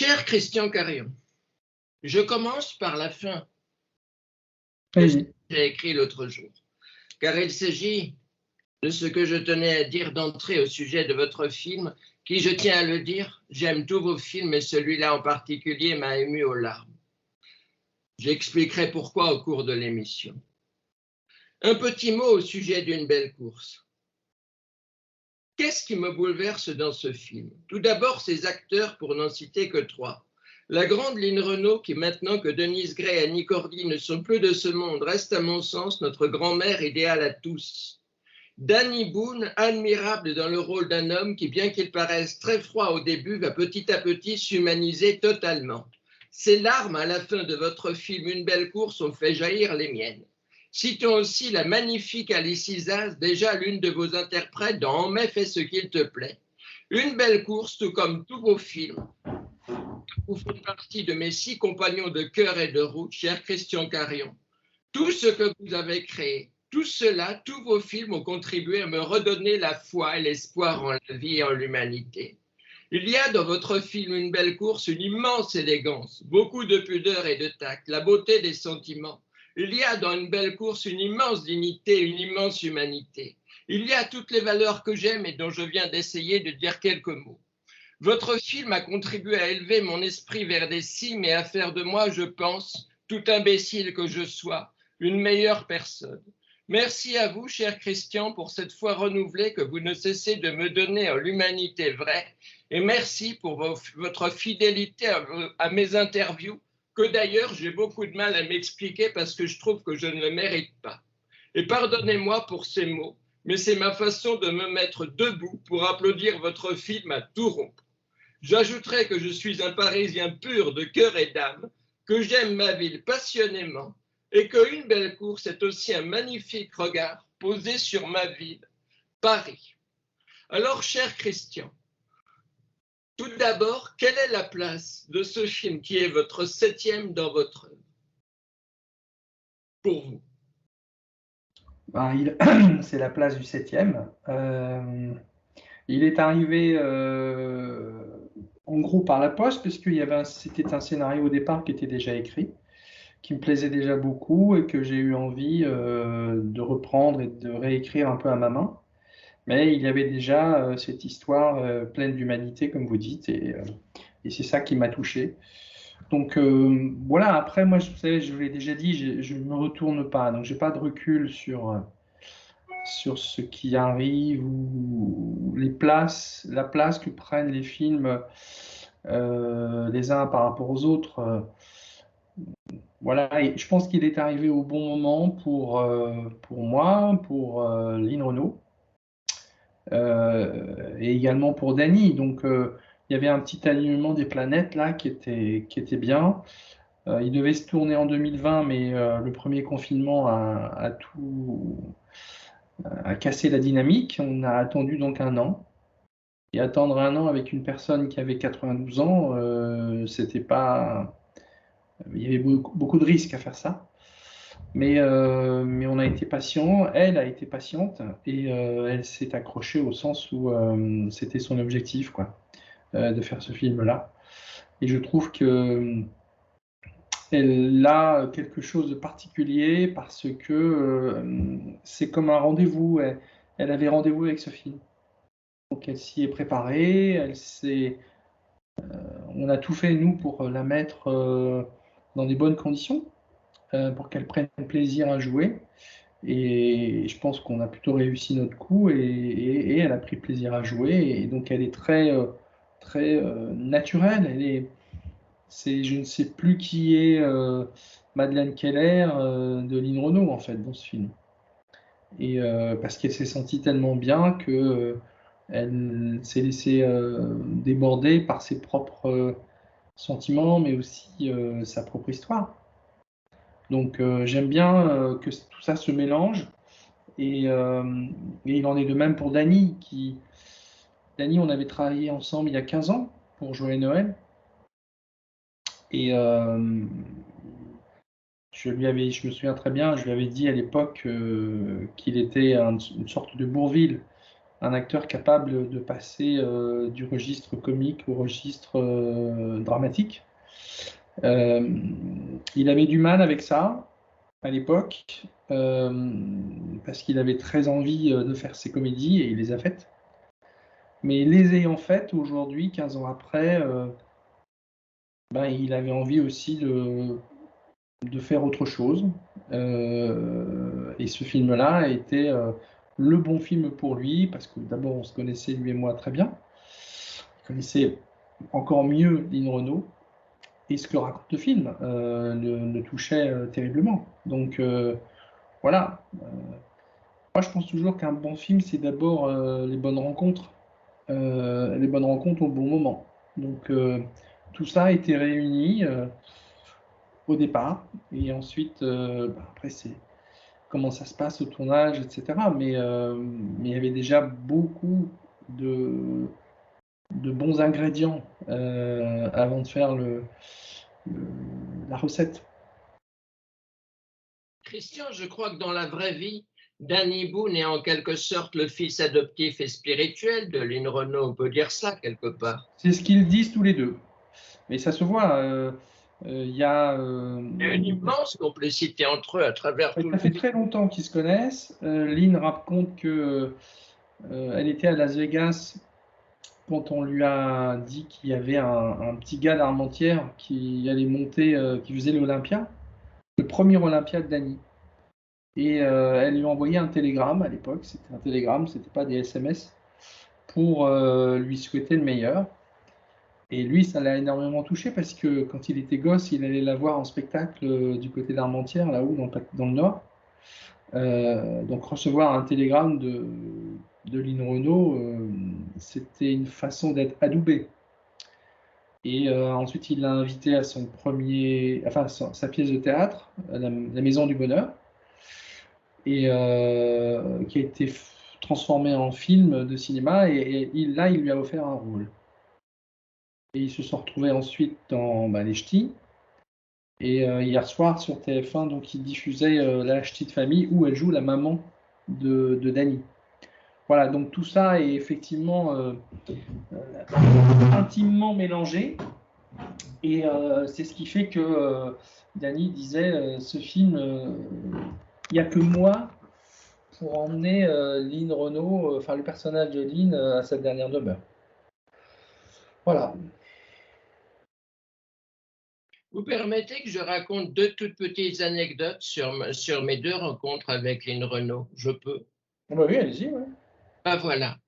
Cher Christian Carion, je commence par la fin de ce Oui. que j'ai écrit l'autre jour, car il s'agit de ce que je tenais à dire d'entrée au sujet de votre film, qui, je tiens à le dire, j'aime tous vos films, mais celui-là en particulier m'a ému aux larmes. J'expliquerai pourquoi au cours de l'émission. Un petit mot au sujet d'une belle course. Qu'est-ce qui me bouleverse dans ce film? Tout d'abord, ses acteurs, pour n'en citer que 3. La grande Lynn Renault, qui maintenant que Denise Gray et Annie Cordy ne sont plus de ce monde, reste à mon sens notre grand-mère idéale à tous. Danny Boone, admirable dans le rôle d'un homme qui, bien qu'il paraisse très froid au début, va petit à petit s'humaniser totalement. Ces larmes à la fin de votre film Une belle course ont fait jaillir les miennes. Citons aussi la magnifique Alice Isaz, déjà l'une de vos interprètes dans En mai, fais ce qu'il te plaît. Une belle course, tout comme tous vos films. Vous faites partie de mes 6 compagnons de cœur et de route, cher Christian Carion. Tout ce que vous avez créé, tout cela, tous vos films ont contribué à me redonner la foi et l'espoir en la vie et en l'humanité. Il y a dans votre film Une belle course une immense élégance, beaucoup de pudeur et de tact, la beauté des sentiments. Il y a dans Une belle course une immense dignité, une immense humanité. Il y a toutes les valeurs que j'aime et dont je viens d'essayer de dire quelques mots. Votre film a contribué à élever mon esprit vers des cimes et à faire de moi, je pense, tout imbécile que je sois, une meilleure personne. Merci à vous, cher Christian, pour cette foi renouvelée que vous ne cessez de me donner en l'humanité vraie. Et merci pour votre fidélité à mes interviews, que d'ailleurs j'ai beaucoup de mal à m'expliquer parce que je trouve que je ne le mérite pas. Et pardonnez-moi pour ces mots, mais c'est ma façon de me mettre debout pour applaudir votre film à tout rompre. J'ajouterai que je suis un Parisien pur de cœur et d'âme, que j'aime ma ville passionnément et qu'Une belle course est aussi un magnifique regard posé sur ma ville, Paris. Alors, cher Christian, tout d'abord, quelle est la place de ce film qui est votre 7e dans votre œuvre? Pour vous. C'est la place du 7e. Il est arrivé en gros par la poste, puisqu'il y avait c'était un scénario au départ qui était déjà écrit, qui me plaisait déjà beaucoup et que j'ai eu envie de reprendre et de réécrire un peu à ma main. Mais il y avait déjà cette histoire pleine d'humanité, comme vous dites, et c'est ça qui m'a touché. Donc voilà, après, moi, vous savez, je vous l'ai déjà dit, je ne me retourne pas, donc je n'ai pas de recul sur ce qui arrive ou la place que prennent les films les uns par rapport aux autres. Voilà, et je pense qu'il est arrivé au bon moment pour moi, pour Lynn Renault, et également pour Danny. Donc il y avait un petit alignement des planètes là qui était bien. Il devait se tourner en 2020, mais le premier confinement a cassé la dynamique. On a attendu donc un an. Et attendre un an avec une personne qui avait 92 ans, c'était pas. Il y avait beaucoup de risques à faire ça. Mais on a été patient, elle a été patiente et elle s'est accrochée au sens où c'était son objectif, quoi, de faire ce film-là. Et je trouve que elle a quelque chose de particulier parce que c'est comme un rendez-vous. Elle avait rendez-vous avec ce film. Donc elle s'y est préparée, on a tout fait, nous, pour la mettre dans des bonnes conditions, pour qu'elle prenne plaisir à jouer. Et je pense qu'on a plutôt réussi notre coup et elle a pris plaisir à jouer. Et donc elle est très naturelle. Je ne sais plus qui est Madeleine Keller de Lynn Renault, en fait, dans ce film. Et parce qu'elle s'est sentie tellement bien que elle s'est laissée déborder par ses propres sentiments, mais aussi sa propre histoire. Donc j'aime bien que tout ça se mélange. Et il en est de même pour Dany. Dany, on avait travaillé ensemble il y a 15 ans pour Joyeux Noël. Et je me souviens très bien, je lui avais dit à l'époque qu'il était une sorte de Bourvil un acteur capable de passer du registre comique au registre dramatique. Il avait du mal avec ça à l'époque, parce qu'il avait très envie de faire ses comédies, et il les a faites. Mais les ayant faites aujourd'hui, 15 ans après, il avait envie aussi de faire autre chose. Et ce film-là a été le bon film pour lui, parce que d'abord on se connaissait lui et moi très bien. On connaissait encore mieux Lynn Renaud, et ce que raconte le film le touchait terriblement. Donc voilà. Moi je pense toujours qu'un bon film, c'est d'abord les bonnes rencontres au bon moment. Donc tout ça a été réuni au départ, et ensuite, après c'est comment ça se passe au tournage, etc. Mais il y avait déjà beaucoup de, de bons ingrédients avant de faire la recette. Christian, je crois que dans la vraie vie, Danny Boone est en quelque sorte le fils adoptif et spirituel de Lynn Renaud, on peut dire ça quelque part. C'est ce qu'ils disent tous les deux. Mais ça se voit, il y a... Il y a une immense complicité entre eux à travers tout ça le fait film. très longtemps qu'ils se connaissent. Lynn raconte que elle était à Las Vegas quand on lui a dit qu'il y avait un petit gars d'Armentières qui allait monter, qui faisait l'Olympia, le premier Olympia de Dany. Et elle lui a envoyé un télégramme à l'époque, c'était un télégramme, c'était pas des SMS, pour lui souhaiter le meilleur. Et lui, ça l'a énormément touché parce que quand il était gosse, il allait la voir en spectacle du côté d'Armentières, là-haut, dans le Nord. Donc recevoir un télégramme de Lynn Renaud, c'était une façon d'être adoubé. Et ensuite, il l'a invité à son sa pièce de théâtre, la Maison du Bonheur, et qui a été transformée en film de cinéma. Et là, il lui a offert un rôle. Et ils se sont retrouvés ensuite dans Les Ch'tis. Et hier soir sur TF1, donc il diffusait La Ch'ti de famille, où elle joue la maman de Dany. Voilà, donc tout ça est effectivement intimement mélangé. Et c'est ce qui fait que Dany disait ce film, il n'y a que moi pour emmener Lynn Renaud, enfin le personnage de Lynn, à sa dernière demeure. Voilà. Vous permettez que je raconte deux toutes petites anecdotes sur mes deux rencontres avec Lynn Renaud? Je peux? Bah oui, allez-y. Ouais. Ah voilà.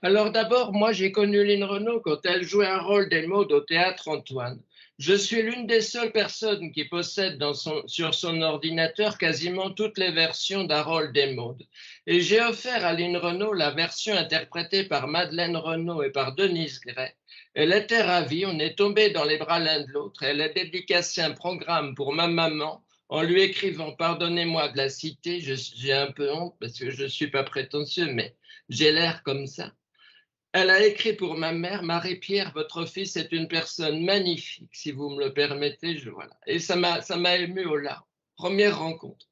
Alors d'abord, moi j'ai connu Lynn Renaud quand elle jouait un rôle d'Elmaude au Théâtre Antoine. Je suis l'une des seules personnes qui possède sur son ordinateur quasiment toutes les versions d'Harold Desmaudes. Et j'ai offert à Lynn Renaud la version interprétée par Madeleine Renaud et par Denise Gray. Elle était ravie, on est tombé dans les bras l'un de l'autre. Elle a dédicacé un programme pour ma maman en lui écrivant « Pardonnez-moi de la citer, j'ai un peu honte parce que je ne suis pas prétentieux, mais j'ai l'air comme ça. » Elle a écrit pour ma mère, « Marie-Pierre, votre fils est une personne magnifique, si vous me le permettez. » Voilà. Et ça m'a ému aux larmes. Première rencontre.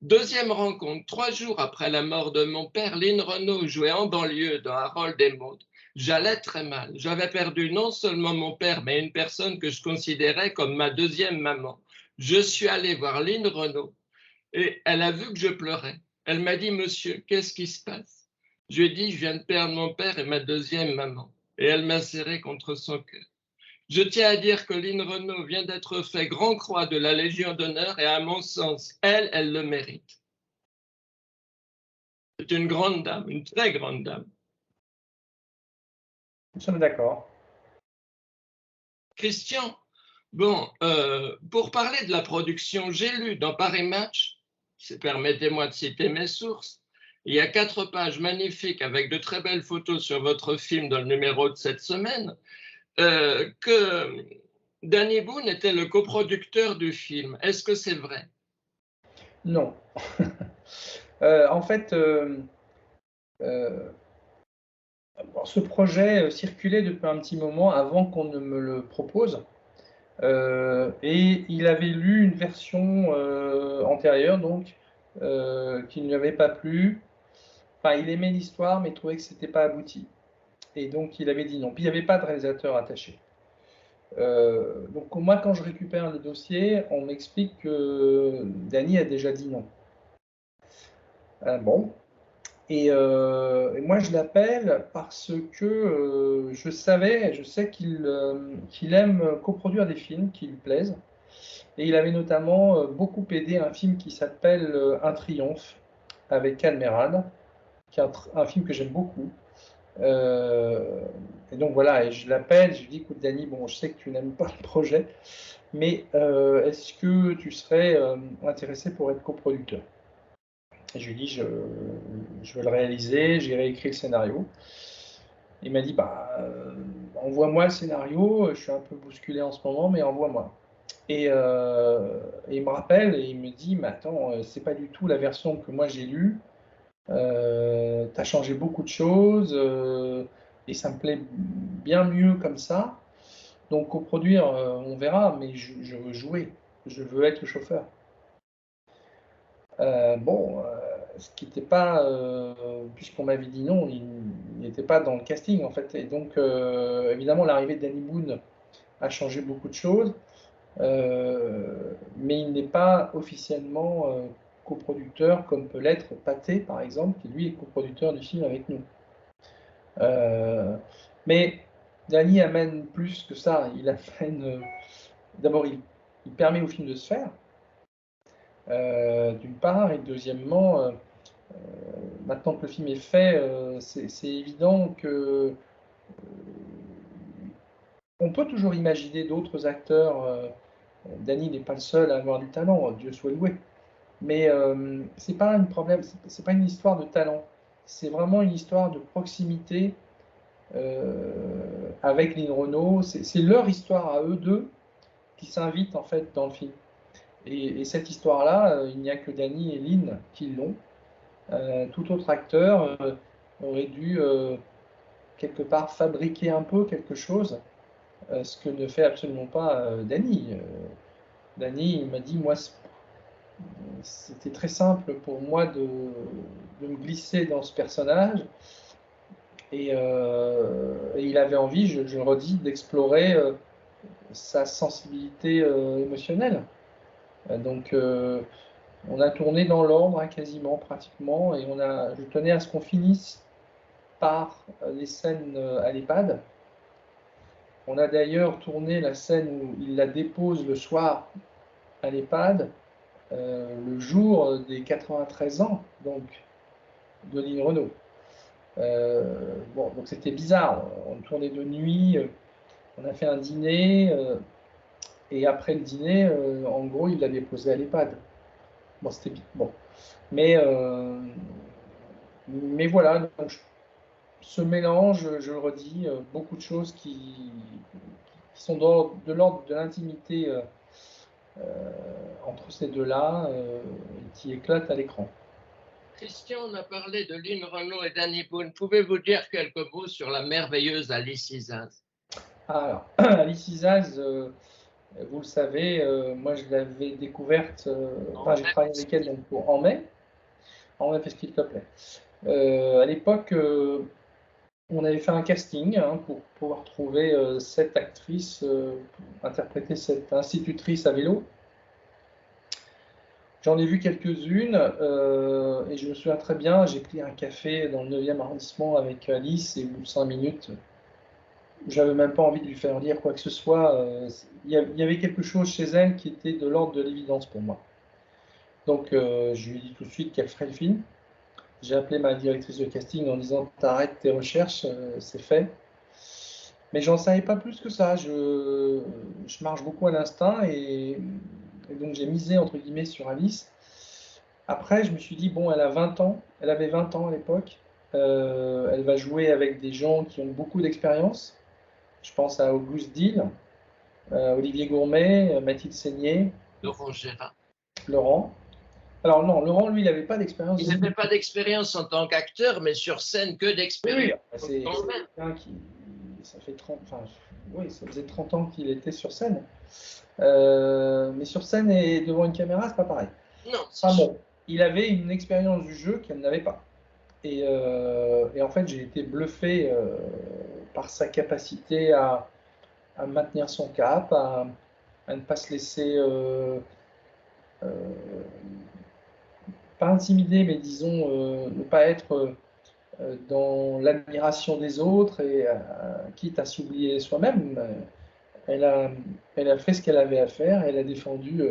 Deuxième rencontre, 3 jours après la mort de mon père, Lynn Renaud jouait en banlieue dans Harold Desmaudes. J'allais très mal. J'avais perdu non seulement mon père, mais une personne que je considérais comme ma deuxième maman. Je suis allé voir Lynn Renaud et elle a vu que je pleurais. Elle m'a dit, « Monsieur, qu'est-ce qui se passe ?» Je lui ai dit, « Je viens de perdre mon père et ma deuxième maman. » Et elle m'a serré contre son cœur. Je tiens à dire que Lynn Renaud vient d'être fait Grand Croix de la Légion d'honneur et à mon sens, elle le mérite. C'est une grande dame, une très grande dame. Nous sommes d'accord. Christian, bon, pour parler de la production, j'ai lu dans Paris Match, permettez-moi de citer mes sources, il y a 4 pages magnifiques avec de très belles photos sur votre film dans le numéro de cette semaine, que Danny Boone était le coproducteur du film. Est-ce que c'est vrai? Non. En fait, ce projet circulait depuis un petit moment avant qu'on ne me le propose. Et il avait lu une version antérieure, donc, qui ne lui avait pas plu, Enfin, il aimait l'histoire, mais il trouvait que c'était pas abouti. Et donc, il avait dit non. Puis, il n'y avait pas de réalisateur attaché. Donc, moi, quand je récupère le dossier, on m'explique que Danny a déjà dit non. Bon. Et moi, je l'appelle parce que je sais qu'il aime coproduire des films qui lui plaisent. Et il avait notamment beaucoup aidé un film qui s'appelle Un Triomphe avec Calmerade, qui est un film que j'aime beaucoup. Et donc voilà, et je l'appelle, je lui dis, écoute Dany, bon, je sais que tu n'aimes pas le projet, mais est-ce que tu serais intéressé pour être coproducteur? Et je lui dis, je veux le réaliser, j'ai réécrit le scénario. Il m'a dit, bah, envoie-moi le scénario, je suis un peu bousculé en ce moment, mais envoie-moi. Et il me rappelle et il me dit, mais attends, c'est pas du tout la version que moi j'ai lue. Tu as changé beaucoup de choses et ça me plaît bien mieux comme ça. Donc coproduire, on verra, mais je veux jouer, je veux être le chauffeur. Bon, ce qui n'était pas, puisqu'on m'avait dit non, il n'était pas dans le casting en fait. Et donc évidemment l'arrivée de Danny Boone a changé beaucoup de choses. Mais il n'est pas officiellement coproducteur comme peut l'être Pathé par exemple, qui lui est coproducteur du film avec nous. Mais Danny amène plus que ça. Il amène d'abord il permet au film de se faire d'une part, et deuxièmement maintenant que le film est fait, c'est évident que on peut toujours imaginer d'autres acteurs. Danny n'est pas le seul à avoir du talent, Dieu soit loué. Mais c'est pas un problème, c'est pas une histoire de talent. C'est vraiment une histoire de proximité avec Lynn Renault. C'est leur histoire à eux deux qui s'invite en fait dans le film. Et cette histoire-là, il n'y a que Danny et Lynn qui l'ont. Tout autre acteur aurait dû quelque part fabriquer un peu quelque chose, ce que ne fait absolument pas Danny. Danny, il m'a dit, moi, c'était très simple pour moi de me glisser dans ce personnage. Et il avait envie, je le redis, d'explorer sa sensibilité émotionnelle. Donc, on a tourné dans l'ordre, hein, quasiment, pratiquement, et je tenais à ce qu'on finisse par les scènes à l'EHPAD. On a d'ailleurs tourné la scène où il la dépose le soir à l'EHPAD, le jour des 93 ans, donc, de Lynn Renault. Bon, donc c'était bizarre. On tournait de nuit, on a fait un dîner, et après le dîner, en gros, il l'a déposé à l'EHPAD. Bon, c'était bon. Mais voilà, donc ce mélange, je le redis, beaucoup de choses qui sont de l'ordre de l'intimité entre ces deux-là, qui éclatent à l'écran. Christian, on a parlé de Lynn Renault et Danny Boone. Pouvez-vous dire quelques mots sur la merveilleuse Alice Isaz? Alors, Alice Isaz, vous le savez, moi je l'avais découverte, j'ai travaillé avec elle donc, en mai Fest Te Plaît. À l'époque, on avait fait un casting pour pouvoir trouver cette actrice, pour interpréter cette institutrice à vélo. J'en ai vu quelques-unes et je me souviens très bien, j'ai pris un café dans le 9e arrondissement avec Alice et au bout de 5 minutes, j'avais même pas envie de lui faire dire quoi que ce soit. Il y avait quelque chose chez elle qui était de l'ordre de l'évidence pour moi. Donc je lui ai dit tout de suite qu'elle ferait le film. J'ai appelé ma directrice de casting en disant t'arrêtes tes recherches, c'est fait. Mais j'en savais pas plus que ça. Je marche beaucoup à l'instinct et donc j'ai misé entre guillemets sur Alice. Après, je me suis dit, bon, elle a 20 ans, elle avait 20 ans à l'époque. Elle va jouer avec des gens qui ont beaucoup d'expérience. Je pense à Auguste Dil, Olivier Gourmet, Mathilde Seigné, Laurent Gérard. Laurent. Alors non, Laurent, lui, il n'avait pas d'expérience. Il n'avait pas d'expérience en tant qu'acteur, mais sur scène, que d'expérience. Oui, c'est quelqu'un qui... Ça fait 30... Enfin, oui, ça faisait 30 ans qu'il était sur scène. Mais sur scène et devant une caméra, c'est pas pareil. Non. Enfin bon, il avait une expérience du jeu qu'elle n'avait pas. Et en fait, j'ai été bluffé par sa capacité à maintenir son cap, à ne pas se laisser, pas intimider, mais disons, ne pas être dans l'admiration des autres et quitte à s'oublier soi-même. Elle a, elle a fait ce qu'elle avait à faire, elle a défendu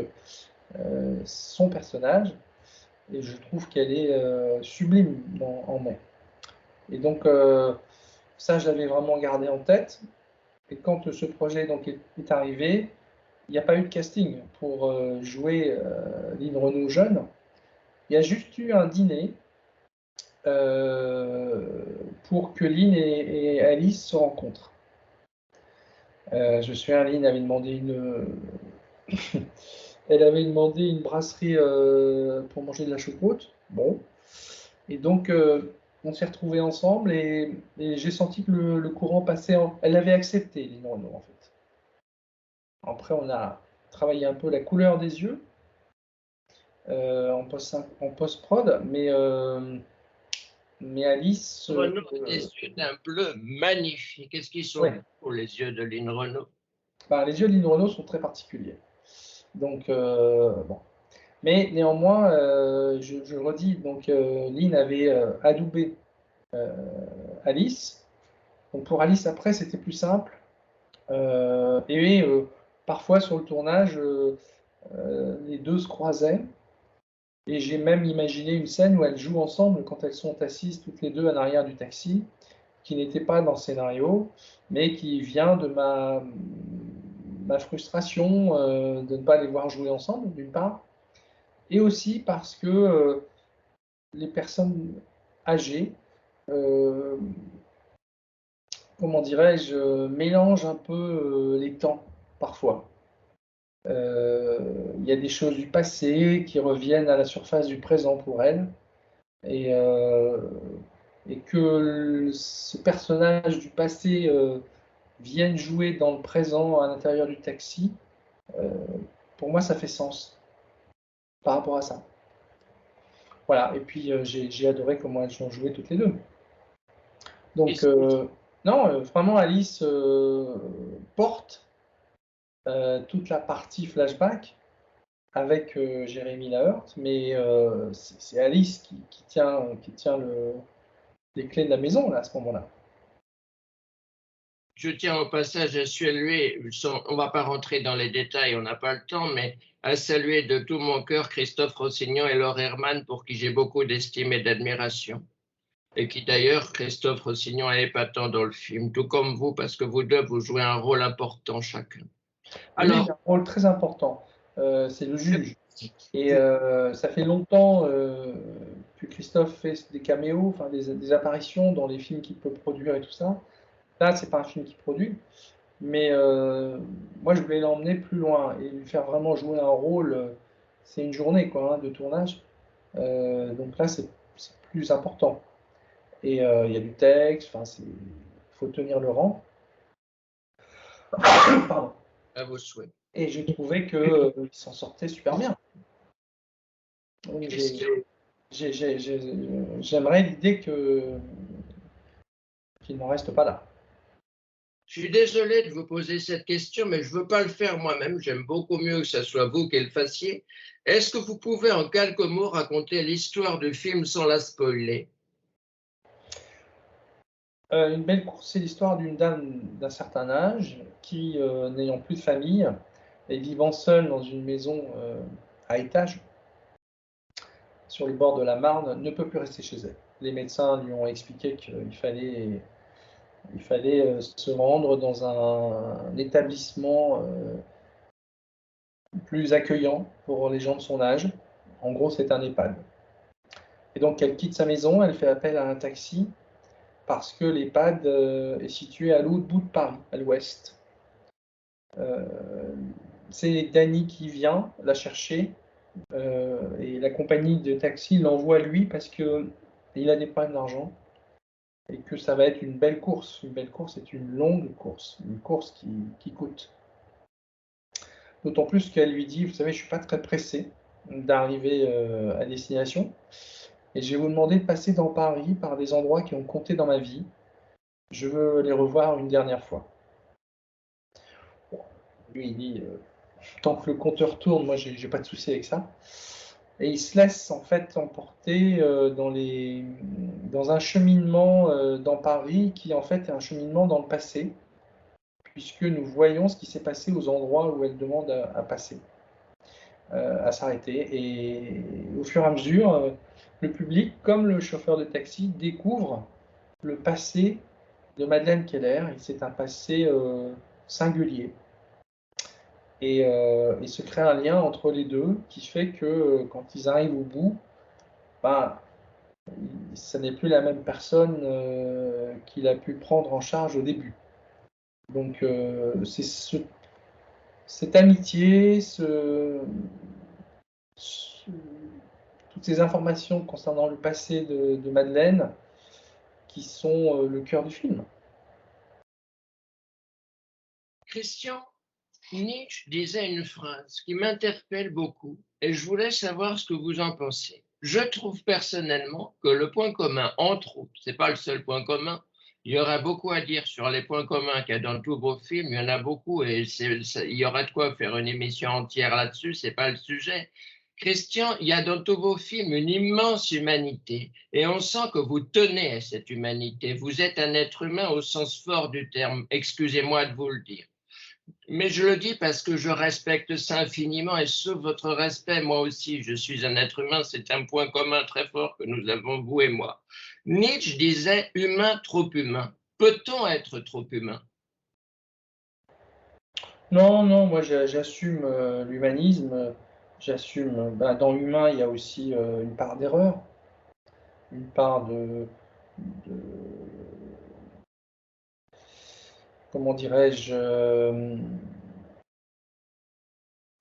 son personnage et je trouve qu'elle est sublime en mai. Et donc ça, je l'avais vraiment gardé en tête. Et quand ce projet donc, est arrivé, il n'y a pas eu de casting pour jouer Lynn Renault jeune. Il y a juste eu un dîner pour que Lynn et Alice se rencontrent. Je me souviens, Lynn avait demandé elle avait demandé une brasserie pour manger de la choucroute. Bon. Et donc, on s'est retrouvés ensemble et j'ai senti que le courant passait. Elle avait accepté, Lynn Renault, en fait. Après, on a travaillé un peu la couleur des yeux en post-prod, mais Alice. Renaud a des yeux d'un bleu magnifique. Qu'est-ce qu'ils sont Ouais. beaux, les yeux de Lynn Renaud? Les yeux de Lynn Renaud sont très particuliers. Donc, bon. Mais néanmoins, je redis, donc Lynn avait adoubé Alice. Donc pour Alice, après, c'était plus simple. Et parfois, sur le tournage, les deux se croisaient. Et j'ai même imaginé une scène où elles jouent ensemble quand elles sont assises toutes les deux en arrière du taxi, qui n'était pas dans le scénario, mais qui vient de ma frustration de ne pas les voir jouer ensemble, d'une part, et aussi parce que les personnes âgées, comment dirais-je, mélangent un peu les temps, parfois. Il y a des choses du passé qui reviennent à la surface du présent pour elles. Et que ce personnage du passé vienne jouer dans le présent à l'intérieur du taxi, pour moi, ça fait sens par rapport à ça. Voilà, et puis j'ai adoré comment elles ont joué toutes les deux. Donc, non, vraiment, Alice porte toute la partie flashback avec Jérémy Lahert, mais c'est Alice qui tient les clés de la maison là, à ce moment-là. Je tiens au passage à saluer, on ne va pas rentrer dans les détails, on n'a pas le temps, mais à saluer de tout mon cœur Christophe Rossignon et Laure Herman, pour qui j'ai beaucoup d'estime et d'admiration. Et qui d'ailleurs, Christophe Rossignon est épatant dans le film, tout comme vous, parce que vous deux, vous jouez un rôle important chacun. Alors, oui, il a un rôle très important, c'est le juge. Et ça fait longtemps que Christophe fait des caméos, enfin des apparitions dans les films qu'il peut produire et tout ça. Là, c'est pas un film qu'il produit, mais moi, je voulais l'emmener plus loin et lui faire vraiment jouer un rôle. C'est une journée quoi, hein, de tournage. Donc là, c'est plus important. Et il y a du texte, il faut tenir le rang. Pardon. À vos souhaits. Et j'ai trouvé qu'il s'en sortait super bien. Donc, j'aimerais l'idée qu'il n'en reste pas là. Je suis désolé de vous poser cette question, mais je ne veux pas le faire moi-même. J'aime beaucoup mieux que ce soit vous qui le fassiez. Est-ce que vous pouvez en quelques mots raconter l'histoire du film sans la spoiler? Une belle course, c'est l'histoire d'une dame d'un certain âge qui, n'ayant plus de famille et vivant seule dans une maison à étage sur le bord de la Marne, ne peut plus rester chez elle. Les médecins lui ont expliqué qu'il fallait se rendre dans un établissement plus accueillant pour les gens de son âge. En gros, c'est un EHPAD. Et donc, elle quitte sa maison, elle fait appel à un taxi parce que l'EHPAD est situé à l'autre bout de Paris, à l'ouest. C'est Danny qui vient la chercher et la compagnie de taxi l'envoie lui parce qu'il a des problèmes d'argent et que ça va être une belle course. Une belle course est une longue course, une course qui coûte. D'autant plus qu'elle lui dit, vous savez, je ne suis pas très pressé d'arriver à destination. et je vais vous demander de passer dans Paris par des endroits qui ont compté dans ma vie. Je veux les revoir une dernière fois. Bon, lui, il dit, tant que le compteur tourne, moi, j'ai pas de souci avec ça. Et il se laisse en fait emporter dans un cheminement dans Paris qui en fait est un cheminement dans le passé, puisque nous voyons ce qui s'est passé aux endroits où elle demande à passer, à s'arrêter. Et au fur et à mesure, le public, comme le chauffeur de taxi, découvre le passé de Madeleine Keller. Et c'est un passé singulier. Et il se crée un lien entre les deux qui fait que quand ils arrivent au bout, ben, ça n'est plus la même personne qu'il a pu prendre en charge au début. Donc c'est cette amitié, toutes ces informations concernant le passé de Madeleine qui sont le cœur du film. Christian, Nietzsche disait une phrase qui m'interpelle beaucoup et je voulais savoir ce que vous en pensez. Je trouve personnellement que le point commun, entre autres, ce n'est pas le seul point commun, il y aura beaucoup à dire sur les points communs qu'il y a dans tous vos films, il y en a beaucoup et il y aura de quoi faire une émission entière là-dessus, ce n'est pas le sujet. Christian, il y a dans tous vos films une immense humanité et on sent que vous tenez à cette humanité. Vous êtes un être humain au sens fort du terme, excusez-moi de vous le dire. Mais je le dis parce que je respecte ça infiniment et sous votre respect, moi aussi, je suis un être humain, c'est un point commun très fort que nous avons, vous et moi. Nietzsche disait humain, trop humain. Peut-on être trop humain? Non, non, moi j'assume l'humanisme, j'assume, ben, dans l'humain il y a aussi une part d'erreur, une part de comment dirais-je,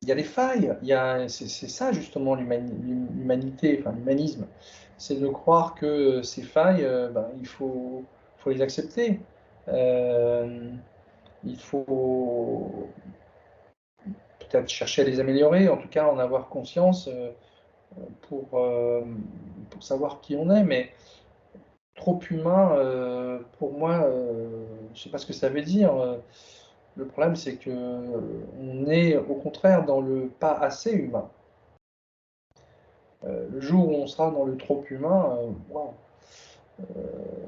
il y a des failles, c'est ça justement l'humanité, enfin l'humanisme, c'est de croire que ces failles, ben, faut les accepter. Euh, il faut peut-être chercher à les améliorer, en tout cas en avoir conscience pour, euh, pour savoir qui on est, mais trop humain, pour moi, je ne sais pas ce que ça veut dire. Le problème, c'est que on est au contraire dans le pas assez humain. Le jour où on sera dans le trop humain, wow,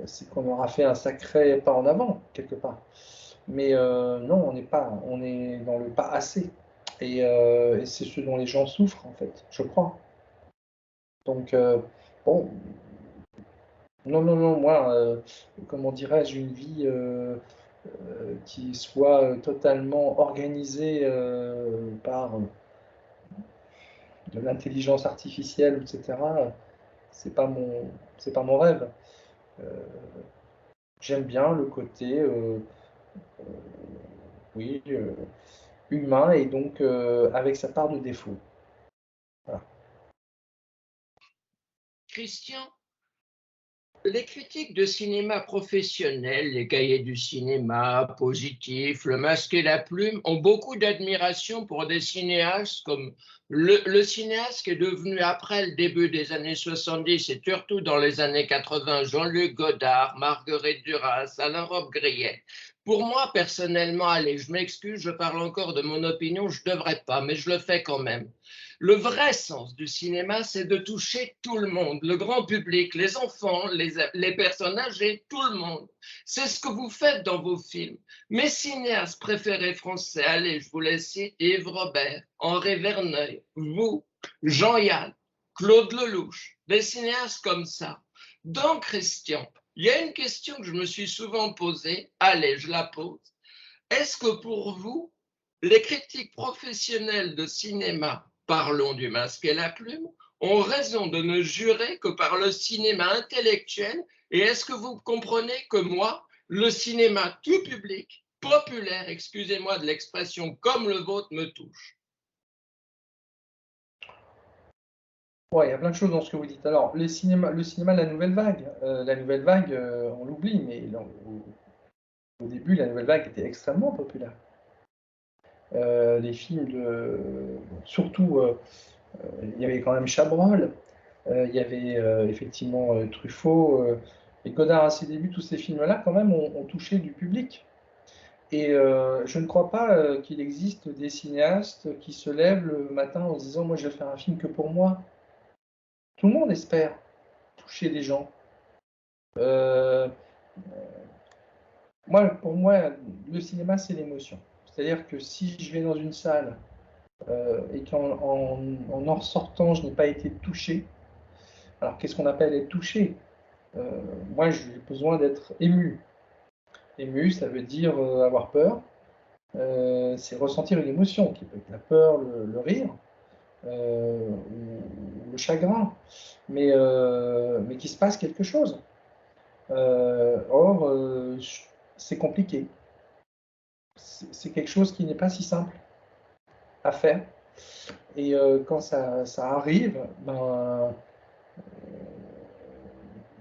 c'est qu'on aura fait un sacré pas en avant, quelque part. Mais non, on n'est pas, on est dans le pas assez. Et c'est ce dont les gens souffrent, en fait, je crois. Donc, bon, non, non, non, moi, comment dirais-je, une vie qui soit totalement organisée par de l'intelligence artificielle, etc., c'est pas mon rêve. Euh, J'aime bien le côté, oui, humain et donc avec sa part de défaut. Voilà. Christian, les critiques de cinéma professionnels, les cahiers du cinéma, Positif, Le Masque et la Plume, ont beaucoup d'admiration pour des cinéastes comme le cinéaste qui est devenu après le début des années 70 et surtout dans les années 80, Jean-Luc Godard, Marguerite Duras, Alain Robbe-Grillet. Pour moi, personnellement, allez, je m'excuse, je parle encore de mon opinion, je ne devrais pas, mais je le fais quand même. Le vrai sens du cinéma, c'est de toucher tout le monde, le grand public, les enfants, les personnes âgées, tout le monde. C'est ce que vous faites dans vos films. Mes cinéastes préférés français, allez, je vous les cite, Yves Robert, Henri Verneuil, vous, Jean-Yann, Claude Lelouch, des cinéastes comme ça. Donc, Christian, il y a une question que je me suis souvent posée, allez, je la pose. Est-ce que pour vous, les critiques professionnelles de cinéma, parlons du Masque et la Plume, ont raison de ne jurer que par le cinéma intellectuel? Et est-ce que vous comprenez que moi, le cinéma tout public, populaire, excusez-moi de l'expression, comme le vôtre, me touche? Ouais, il y a plein de choses dans ce que vous dites. Alors, le cinéma de la nouvelle vague, on l'oublie, mais au début, la nouvelle vague était extrêmement populaire. Les films de, surtout, il y avait quand même Chabrol, Il y avait effectivement Truffaut. Et Godard, à ses débuts, tous ces films-là, quand même, ont touché du public. Et je ne crois pas qu'il existe des cinéastes qui se lèvent le matin en se disant « Moi, je vais faire un film que pour moi ». Tout le monde espère toucher des gens. Euh, pour moi, le cinéma, c'est l'émotion. C'est-à-dire que si je vais dans une salle et qu'en ressortant, je n'ai pas été touché, alors qu'est-ce qu'on appelle être touché? Moi, j'ai besoin d'être ému. Ému, ça veut dire avoir peur. C'est ressentir une émotion, qui peut être la peur, le rire, ou le chagrin, mais qu'il se passe quelque chose. Or, c'est compliqué. C'est quelque chose qui n'est pas si simple à faire. Et quand ça arrive, ben,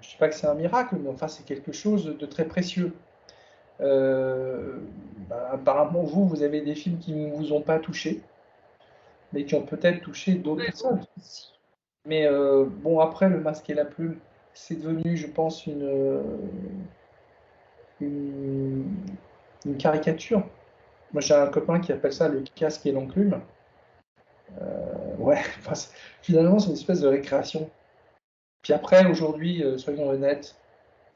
je ne dis pas que c'est un miracle, mais enfin, c'est quelque chose de très précieux. Apparemment, vous avez des films qui ne vous ont pas touché, mais qui ont peut-être touché d'autres personnes. Mais bon, après, Le Masque et la Plume, c'est devenu, je pense, une caricature. Moi, j'ai un copain qui appelle ça le casque et l'enclume. Ouais, enfin, finalement, c'est une espèce de récréation. Puis après, aujourd'hui, soyons honnêtes,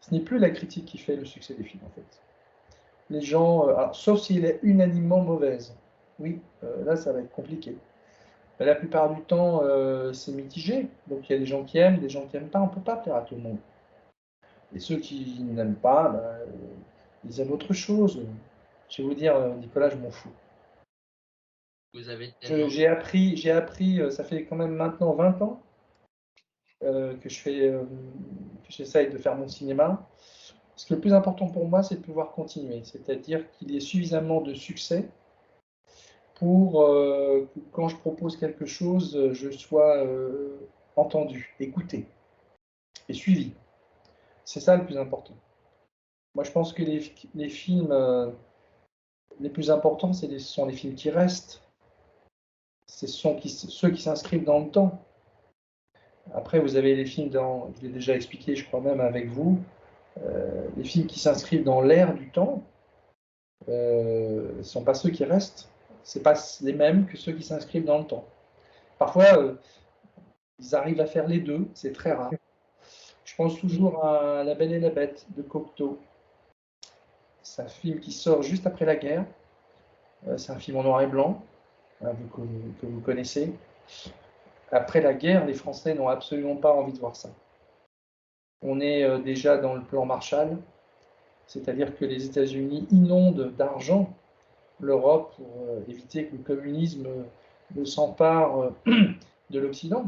ce n'est plus la critique qui fait le succès des films, en fait. Les gens, alors, sauf s'il est unanimement mauvaise. Oui, là, ça va être compliqué. Mais la plupart du temps, c'est mitigé. Donc, il y a des gens qui aiment, des gens qui n'aiment pas. On ne peut pas plaire à tout le monde. Et ceux qui n'aiment pas, ils aiment autre chose. Je vais vous dire, Nicolas, je m'en fous. Vous avez J'ai appris, ça fait quand même maintenant 20 ans que j'essaye de faire mon cinéma. Parce que le plus important pour moi, c'est de pouvoir continuer. C'est-à-dire qu'il y ait suffisamment de succès pour que quand je propose quelque chose, je sois entendu, écouté et suivi. C'est ça le plus important. Moi, je pense que les films les plus importants, ce sont les films qui restent. Ce sont ceux qui s'inscrivent dans le temps. Après, vous avez les films je l'ai déjà expliqué, je crois même avec vous, les films qui s'inscrivent dans l'ère du temps, ce ne sont pas ceux qui restent. Ce pas les mêmes que ceux qui s'inscrivent dans le temps. Parfois, ils arrivent à faire les deux, c'est très rare. Je pense toujours à La Belle et la Bête de Cocteau. C'est un film qui sort juste après la guerre. C'est un film en noir et blanc, hein, que vous connaissez. Après la guerre, les Français n'ont absolument pas envie de voir ça. On est déjà dans le plan Marshall, c'est-à-dire que les États-Unis inondent d'argent l'Europe pour éviter que le communisme ne s'empare de l'Occident.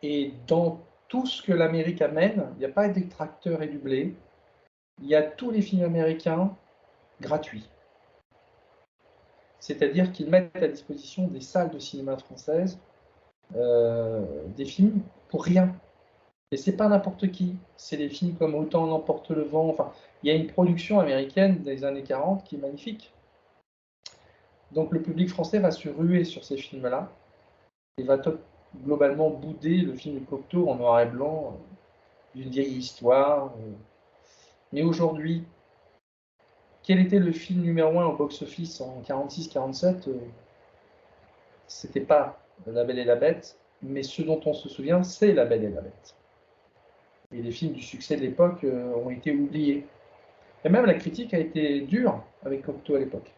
Et dans tout ce que l'Amérique amène, il n'y a pas des tracteurs et du blé, il y a tous les films américains gratuits. C'est-à-dire qu'ils mettent à disposition des salles de cinéma françaises des films pour rien. Et c'est pas n'importe qui. C'est des films comme Autant n'emporte le vent. Enfin, il y a une production américaine des années 40 qui est magnifique. Donc le public français va se ruer sur ces films-là et va globalement bouder le film de Cocteau en noir et blanc, d'une vieille histoire. Mais aujourd'hui, quel était le film numéro 1 au box-office en 46-47 C'était pas La Belle et la Bête, mais ce dont on se souvient, c'est La Belle et la Bête. Et les films du succès de l'époque ont été oubliés. Et même la critique a été dure avec Cocteau à l'époque.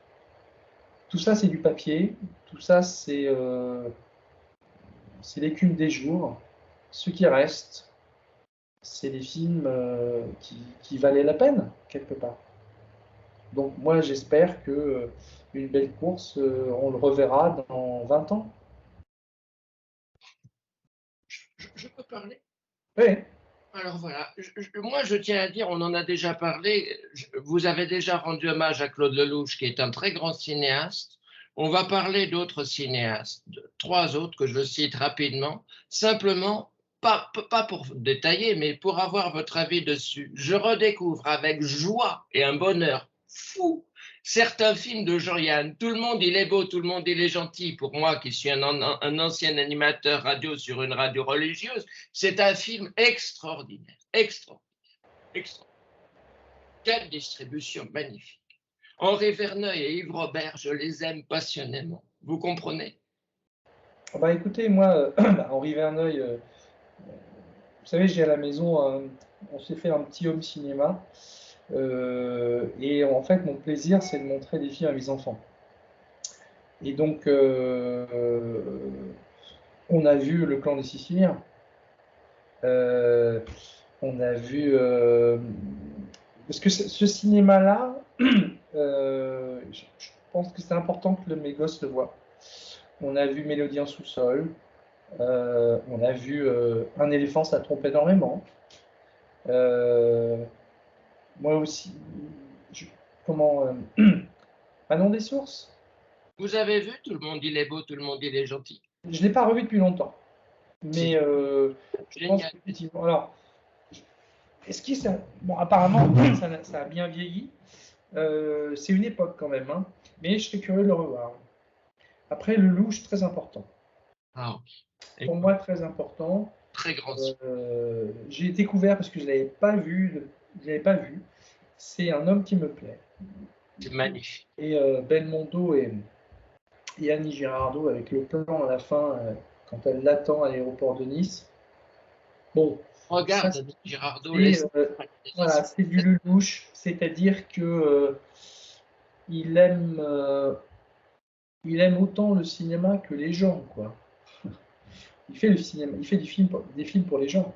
Tout ça, c'est du papier. Tout ça, c'est l'écume des jours. Ce qui reste, c'est des films qui valaient la peine, quelque part. Donc moi, j'espère que Une belle course, on le reverra dans 20 ans. Je peux parler? Oui. Alors voilà, moi je tiens à dire, on en a déjà parlé, vous avez déjà rendu hommage à Claude Lelouch, qui est un très grand cinéaste. On va parler d'autres cinéastes, 3 autres que je cite rapidement, simplement, pas pour détailler, mais pour avoir votre avis dessus. Je redécouvre avec joie et un bonheur fou Certains films de Jean-Yann, tout le monde il est beau, tout le monde il est gentil. Pour moi qui suis un ancien animateur radio sur une radio religieuse, c'est un film extraordinaire, extraordinaire, extraordinaire. Quelle distribution magnifique. Henri Verneuil et Yves Robert, je les aime passionnément. Vous comprenez? Bah écoutez, moi, Henri Verneuil, vous savez, j'ai à la maison, on s'est fait un petit home cinéma. Et en fait, mon plaisir, c'est de montrer des films à mes enfants. Et donc, on a vu Le Clan des Siciliens. On a vu. Parce que ce cinéma-là, je pense que c'est important que mes gosses le voient. On a vu Mélodie en sous-sol. On a vu Un éléphant, ça trompe énormément. Moi aussi. Comment. Manon des Sources. Vous avez vu, tout le monde il est beau, tout le monde il est gentil. Je ne l'ai pas revu depuis longtemps. Mais je pense qu'effectivement. Alors, est-ce que ça. Bon, apparemment, ça a bien vieilli. C'est une époque quand même. Hein. Mais je serais curieux de le revoir. Après, Le Louche, très important. Ah, okay. Pour moi, très important. Très grand. J'ai découvert, parce que je ne l'avais pas vu. C'est Un homme qui me plaît. C'est magnifique. Et Belmondo et Annie Girardot avec le plan à la fin quand elle l'attend à l'aéroport de Nice. Bon. Regarde, Annie Girardot. Voilà, c'est du Lelouch, c'est-à-dire que il aime autant le cinéma que les gens, quoi. Il fait le cinéma, il fait des films pour les gens,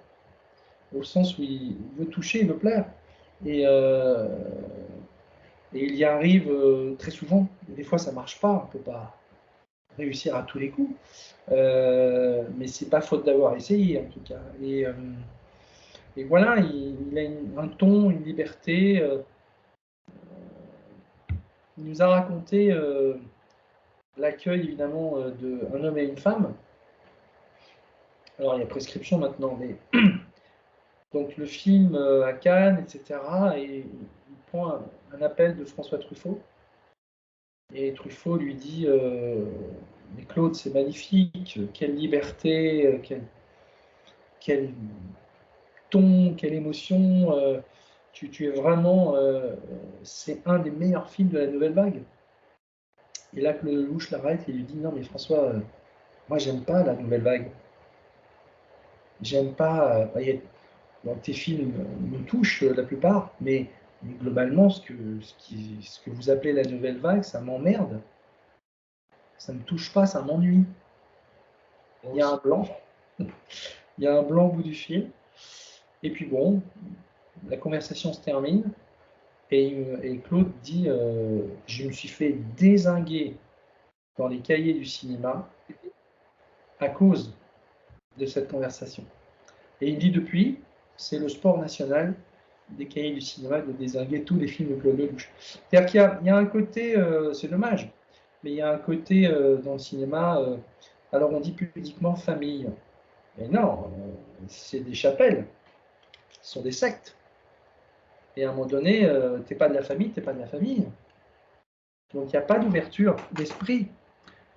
au sens où il veut toucher, il veut plaire, et il y arrive très souvent. Des fois, ça marche pas, on peut pas réussir à tous les coups, mais c'est pas faute d'avoir essayé en tout cas. Et voilà, il a un ton, une liberté. Il nous a raconté l'accueil évidemment d'un homme et une femme. Alors il y a prescription maintenant, mais donc le film à Cannes, etc. Et il prend un appel de François Truffaut. Et Truffaut lui dit mais Claude, c'est magnifique, quelle liberté, quel ton, quelle émotion. Tu es vraiment. C'est un des meilleurs films de la nouvelle vague. Et là, que le Lelouch l'arrête et lui dit non, mais François, moi, j'aime pas la nouvelle vague. J'aime pas. Bon, tes films me touchent la plupart, mais globalement, ce que vous appelez la nouvelle vague, ça m'emmerde. Ça me touche pas, ça m'ennuie. Il y a un blanc. Il y a un blanc au bout du fil. Et puis bon, la conversation se termine. Et Claude dit je me suis fait dézinguer dans les cahiers du cinéma à cause de cette conversation. Et il dit depuis, c'est le sport national des cahiers du cinéma de dézinguer tous les films de Claude Lelouch. C'est-à-dire qu'il y a un côté, c'est dommage, mais il y a un côté dans le cinéma, alors on dit pudiquement famille. Mais non, c'est des chapelles, ce sont des sectes. Et à un moment donné, t'es pas de la famille, t'es pas de la famille. Donc il n'y a pas d'ouverture d'esprit.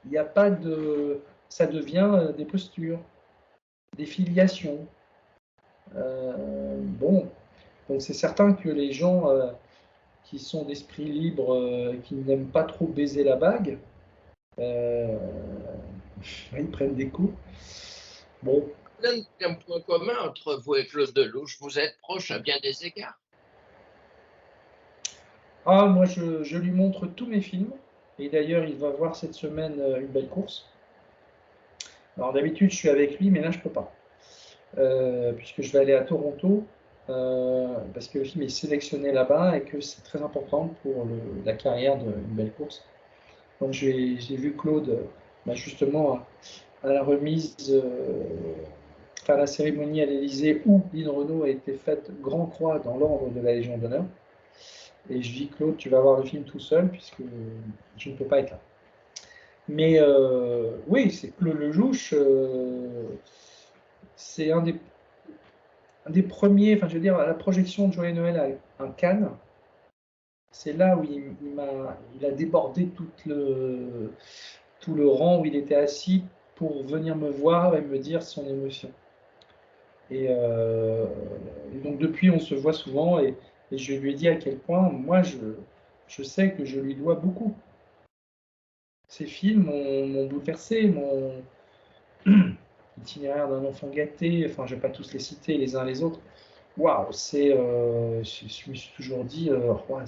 Il n'y a pas de. Ça devient des postures, des filiations. Bon, donc c'est certain que les gens qui sont d'esprit libre, qui n'aiment pas trop baiser la bague, ils prennent des coups. Bon. Un point commun entre vous et Claude Lelouch, vous êtes proches à bien des égards. Ah, moi je lui montre tous mes films, et d'ailleurs il va voir cette semaine Une belle course. Alors d'habitude je suis avec lui, mais là je peux pas. Puisque je vais aller à Toronto, parce que le film est sélectionné là-bas et que c'est très important pour la carrière d'Une belle course. Donc j'ai vu Claude justement à la remise, à la cérémonie à l'Élysée où Lynn Renault a été faite Grand Croix dans l'ordre de la Légion d'honneur. Et je dis Claude, tu vas voir le film tout seul puisque je ne peux pas être là. Mais oui, c'est que le Lelouch, c'est un des premiers, enfin je veux dire, la projection de Joyeux Noël à Cannes, c'est là où il a débordé tout le rang où il était assis pour venir me voir et me dire son émotion. Et donc depuis, on se voit souvent et je lui ai dit à quel point moi, je sais que je lui dois beaucoup. Ces films m'ont bouleversé, mon itinéraire d'un enfant gâté, enfin je ne vais pas tous les citer les uns les autres. Waouh, je me suis toujours dit, ouais,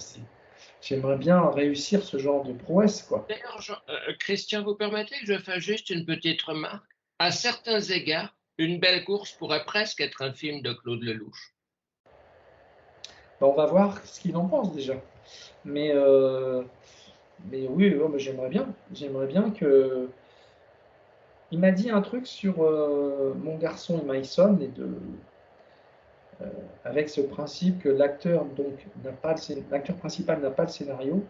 j'aimerais bien réussir ce genre de prouesse, quoi. D'ailleurs, Christian, vous permettez que je fasse juste une petite remarque? À certains égards, Une belle course pourrait presque être un film de Claude Lelouch. Ben, on va voir ce qu'il en pense déjà. Mais, oui, mais j'aimerais bien que. Il m'a dit un truc sur Mon garçon et Mason avec ce principe que l'acteur donc l'acteur principal n'a pas de scénario.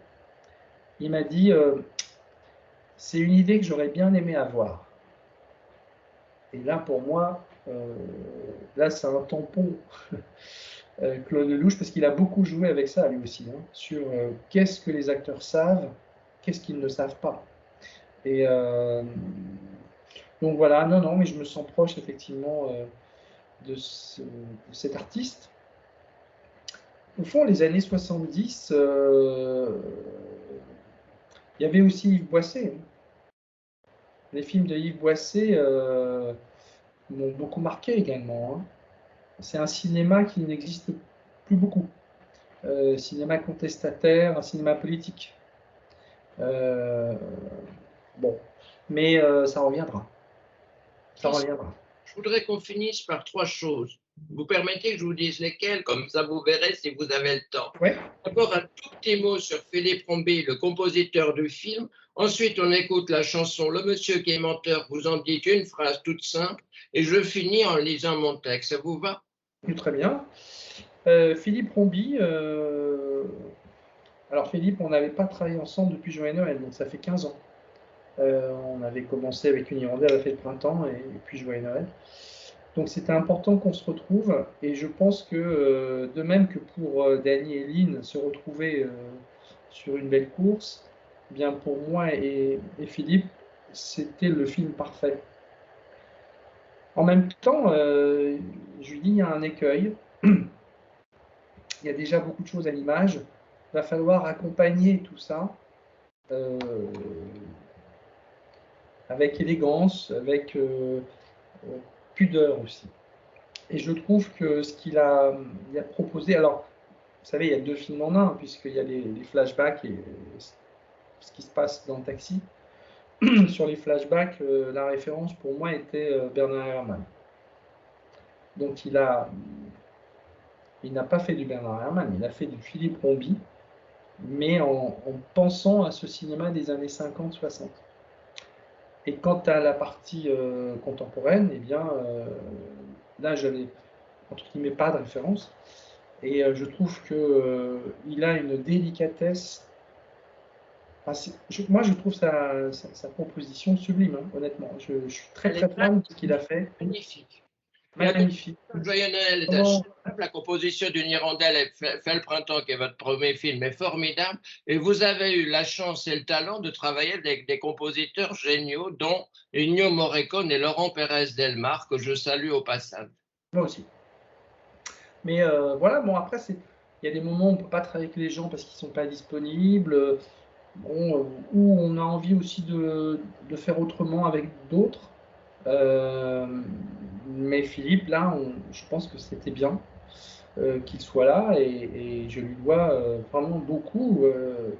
Il m'a dit c'est une idée que j'aurais bien aimé avoir. Et là pour moi, là c'est un tampon Claude Lelouch parce qu'il a beaucoup joué avec ça lui aussi sur qu'est-ce que les acteurs savent, qu'est-ce qu'ils ne savent pas. Et donc voilà, non, mais je me sens proche effectivement de cet artiste. Au fond, les années 70, il y avait aussi Yves Boisset. Les films de Yves Boisset m'ont beaucoup marqué également. C'est un cinéma qui n'existe plus beaucoup. Cinéma contestataire, un cinéma politique. Bon, mais ça reviendra. Ça reviendra. Je voudrais qu'on finisse par 3 choses. Vous permettez que je vous dise lesquelles, comme ça vous verrez si vous avez le temps. Ouais. D'abord, un tout petit mot sur Philippe Rombé, le compositeur du film. Ensuite, on écoute la chanson Le monsieur qui est menteur, vous en dites une phrase toute simple. Et je finis en lisant mon texte. Ça vous va? Très bien. Philippe Rombi. Alors Philippe, on n'avait pas travaillé ensemble depuis Joyeux Noël, donc ça fait 15 ans. On avait commencé avec Une Hirondelle à la fête de printemps et puis Joyeux Noël. Donc c'était important qu'on se retrouve et je pense que de même que pour Dany et Lynn se retrouver sur Une belle course, eh bien pour moi et Philippe, c'était le film parfait. En même temps, je lui dis il y a un écueil. Il y a déjà beaucoup de choses à l'image. Il va falloir accompagner tout ça avec élégance, avec pudeur aussi. Et je trouve que ce qu'il a proposé, alors, vous savez, il y a 2 films en un, puisqu'il y a les flashbacks et ce qui se passe dans le taxi. Sur les flashbacks, la référence pour moi était Bernard Herrmann. Donc il n'a pas fait du Bernard Herrmann, il a fait du Philippe Romby, mais en pensant à ce cinéma des années 50-60. Et quant à la partie contemporaine, eh bien, là, j'avais, entre guillemets, pas de référence. Et je trouve qu'il a une délicatesse. Enfin, moi, je trouve sa proposition sublime, hein, honnêtement. Je suis très, très fan de ce qu'il a fait. Magnifique. Magnifique. Joyeux Noël est simple. La composition d'Une Hirondelle fait le printemps, qui est votre premier film, est formidable. Et vous avez eu la chance et le talent de travailler avec des compositeurs géniaux, dont Ennio Morricone et Laurent Pérez Delmar, que je salue au passage. Moi aussi. Mais voilà, bon, après, il y a des moments où on ne peut pas travailler avec les gens parce qu'ils ne sont pas disponibles, bon, où on a envie aussi de faire autrement avec d'autres. Mais Philippe, là, je pense que c'était bien qu'il soit là et je lui dois vraiment beaucoup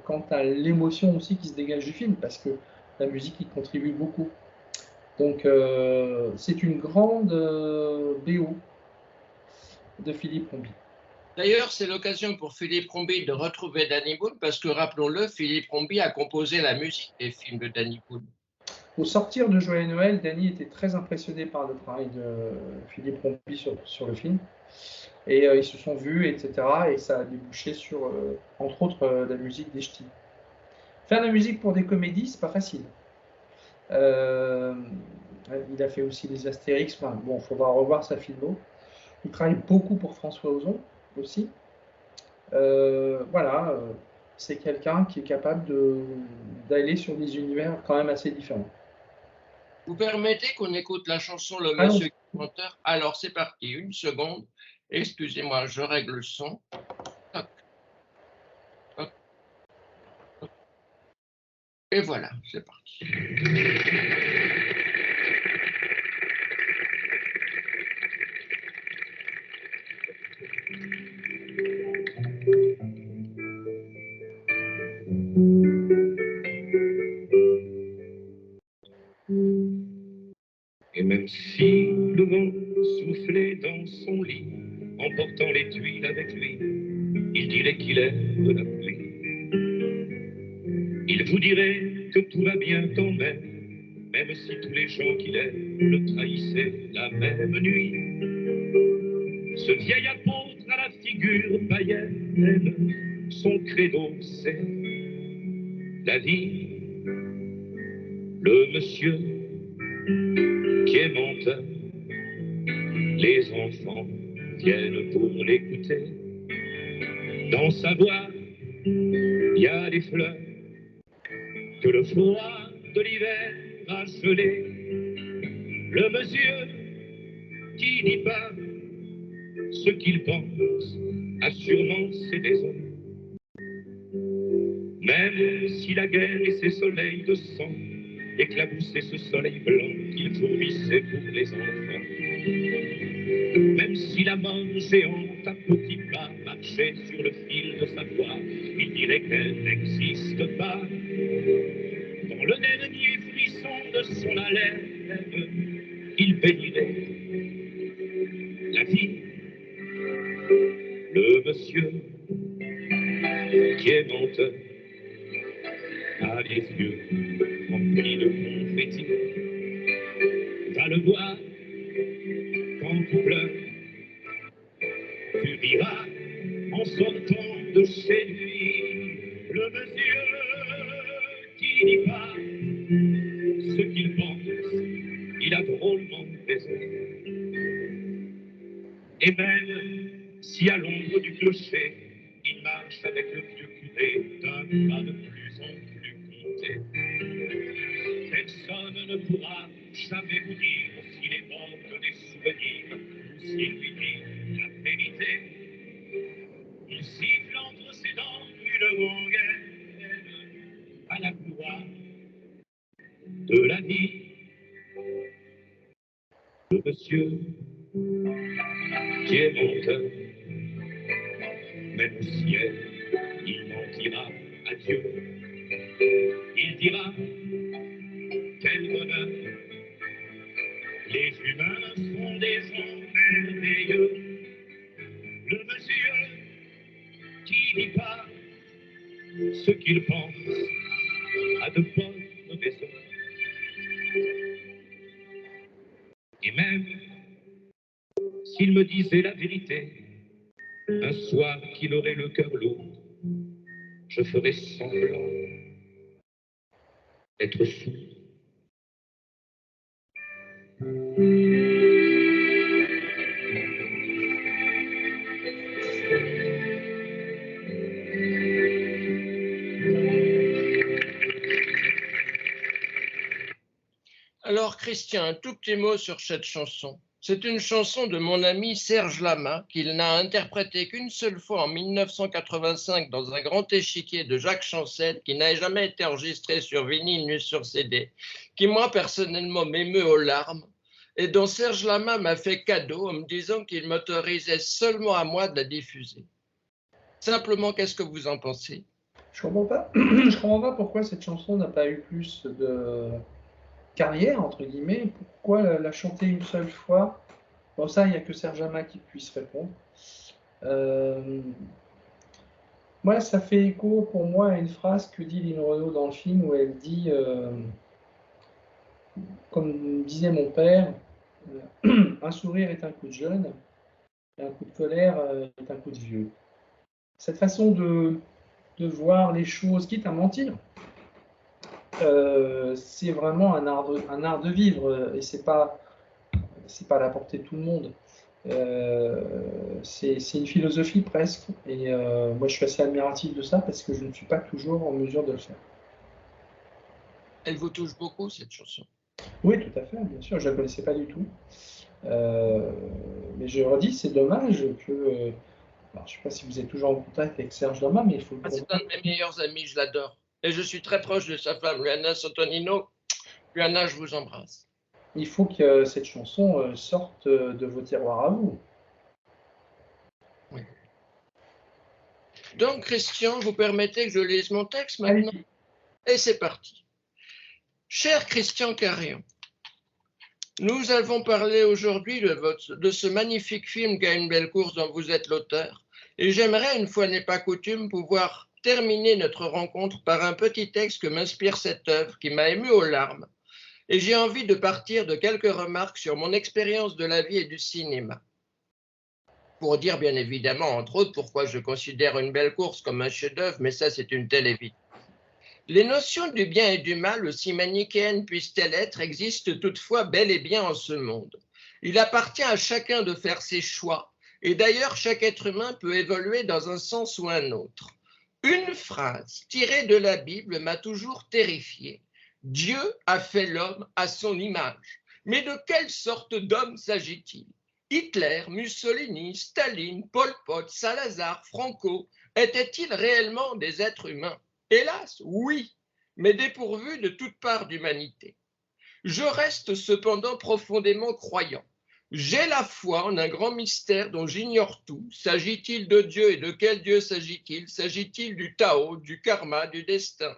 quant à l'émotion aussi qui se dégage du film parce que la musique y contribue beaucoup. Donc c'est une grande BO de Philippe Romby. D'ailleurs, c'est l'occasion pour Philippe Romby de retrouver Danny Boone parce que, rappelons-le, Philippe Romby a composé la musique des films de Danny Boone. Au sortir de Joyeux Noël, Danny était très impressionné par le travail de Philippe Romby sur le film. Et ils se sont vus, etc. Et ça a débouché sur, entre autres, la musique des Ch'tis. Faire de la musique pour des comédies, c'est pas facile. Il a fait aussi les Astérix. Enfin, bon, il faudra revoir sa filmo. Il travaille beaucoup pour François Ozon aussi. Voilà. c'est quelqu'un qui est capable d'aller sur des univers quand même assez différents. Vous permettez qu'on écoute la chanson Le Allons. Monsieur Chanteur? Alors c'est parti, une seconde. Excusez-moi, je règle le son. Toc, toc, toc. Et voilà, c'est parti. Et même si le vent soufflait dans son lit, emportant les tuiles avec lui, il dirait qu'il est de la pluie. Il vous dirait que tout va bien quand même si tous les gens qu'il aime le trahissaient la même nuit. Ce vieil apôtre à la figure païenne, son credo c'est la vie. Le monsieur qui est menteur, les enfants viennent pour l'écouter. Dans sa voix, il y a des fleurs que le froid de l'hiver a gelées. Le monsieur qui dit pas ce qu'il pense a sûrement ses raisons. Même si la guerre et ses soleils de sang éclaboussaient ce soleil blanc qu'il fournissait pour les enfants. Même si la mort géante à petits pas marchait sur le fil de sa voix, il dirait qu'elle n'existe pas. Dans le dernier frisson de son haleine, il bénirait la vie. Le monsieur qui est menteur a les yeux remplis de confettis. Va le voir quand tu pleures. Tu riras en sortant de chez lui. Le monsieur qui dit pas ce qu'il pense, il a drôlement raison. Et même si à l'ombre du clocher, il marche avec le vieux curé d'un pas de plus en plus compté, personne ne pourra jamais vous dire s'il est mort de des souvenirs ou s'il lui dit la vérité. Il siffle entre ses dents une rengaine à la gloire de la vie. Le monsieur qui est menteur, même au ciel, il mentira à Dieu. Il dira quel bonheur, les humains sont des gens merveilleux. Le monsieur qui dit pas ce qu'il pense a de bonnes raisons. Et même s'il me disait la vérité, un soir qu'il aurait le cœur lourd, je ferais semblant d'être sourd. Alors Christian, un tout petit mot sur cette chanson. C'est une chanson de mon ami Serge Lama qu'il n'a interprétée qu'une seule fois en 1985 dans un grand échiquier de Jacques Chancel qui n'a jamais été enregistré sur vinyle ni sur CD, qui moi personnellement m'émeut aux larmes et dont Serge Lama m'a fait cadeau en me disant qu'il m'autorisait seulement à moi de la diffuser. Simplement, qu'est-ce que vous en pensez? Je comprends pas. Je comprends pas pourquoi cette chanson n'a pas eu plus de carrière, entre guillemets. Pourquoi la chanter une seule fois? Bon, ça, il n'y a que Serge Lama qui puisse répondre. Moi, ça fait écho pour moi à une phrase que dit Lynn Renaud dans le film où elle dit, comme disait mon père, un sourire est un coup de jeune et un coup de colère est un coup de vieux. Cette façon de voir les choses, quitte à mentir, c'est vraiment un art de vivre et c'est pas à la portée de tout le monde. C'est une philosophie presque, et moi je suis assez admiratif de ça parce que je ne suis pas toujours en mesure de le faire. Elle vous touche beaucoup, cette chanson? Oui, tout à fait, bien sûr, je ne la connaissais pas du tout. Mais je redis, c'est dommage que... alors, je ne sais pas si vous êtes toujours en contact avec Serge Lama, mais il faut le C'est un de mes meilleurs amis, je l'adore. Et je suis très proche de sa femme, Luana Santonino. Luana, je vous embrasse. Il faut que cette chanson sorte de vos tiroirs à vous. Oui. Donc, Christian, vous permettez que je lise mon texte maintenant? Allez-y. Et c'est parti. Cher Christian Carion, nous avons parlé aujourd'hui de ce magnifique film qu'a une belle course dont vous êtes l'auteur. Et j'aimerais, une fois n'est pas coutume, pouvoir terminer notre rencontre par un petit texte que m'inspire cette œuvre qui m'a ému aux larmes. Et j'ai envie de partir de quelques remarques sur mon expérience de la vie et du cinéma. Pour dire bien évidemment, entre autres, pourquoi je considère Une belle course comme un chef-d'œuvre, mais ça c'est une telle évidence. Les notions du bien et du mal, aussi manichéennes puissent-elles être, existent toutefois bel et bien en ce monde. Il appartient à chacun de faire ses choix, et d'ailleurs chaque être humain peut évoluer dans un sens ou un autre. Une phrase tirée de la Bible m'a toujours terrifié. Dieu a fait l'homme à son image. Mais de quelle sorte d'homme s'agit-il? Hitler, Mussolini, Staline, Pol Pot, Salazar, Franco, étaient-ils réellement des êtres humains? Hélas, oui, mais dépourvus de toute part d'humanité. Je reste cependant profondément croyant. J'ai la foi en un grand mystère dont j'ignore tout. S'agit-il de Dieu et de quel Dieu s'agit-il? S'agit-il du Tao, du karma, du destin?